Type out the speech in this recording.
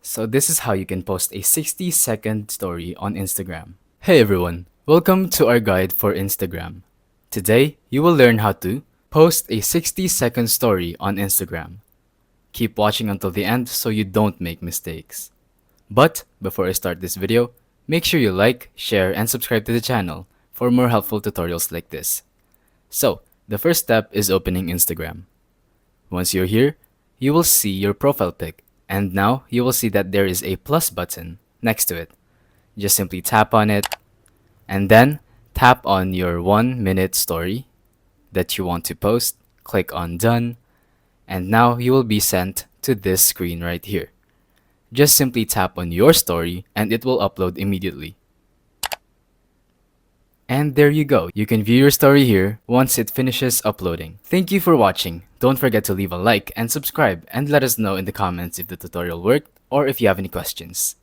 So this is how you can post a 60-second story on Instagram. Hey everyone, welcome to our guide for Instagram. Today, you will learn how to post a 60-second story on Instagram. Keep watching until the end so you don't make mistakes. But before I start this video, make sure you like, share, and subscribe to the channel for more helpful tutorials like this. So, the first step is opening Instagram. Once you're here, you will see your profile pic, and now you will see that there is a plus button next to it. Just simply tap on it, and then tap on your 1 minute story that you want to post, click on done, and now you will be sent to this screen right here. Just simply tap on your story and it will upload immediately. And there you go. You can view your story here once it finishes uploading. Thank you for watching. Don't forget to leave a like and subscribe and let us know in the comments if the tutorial worked or if you have any questions.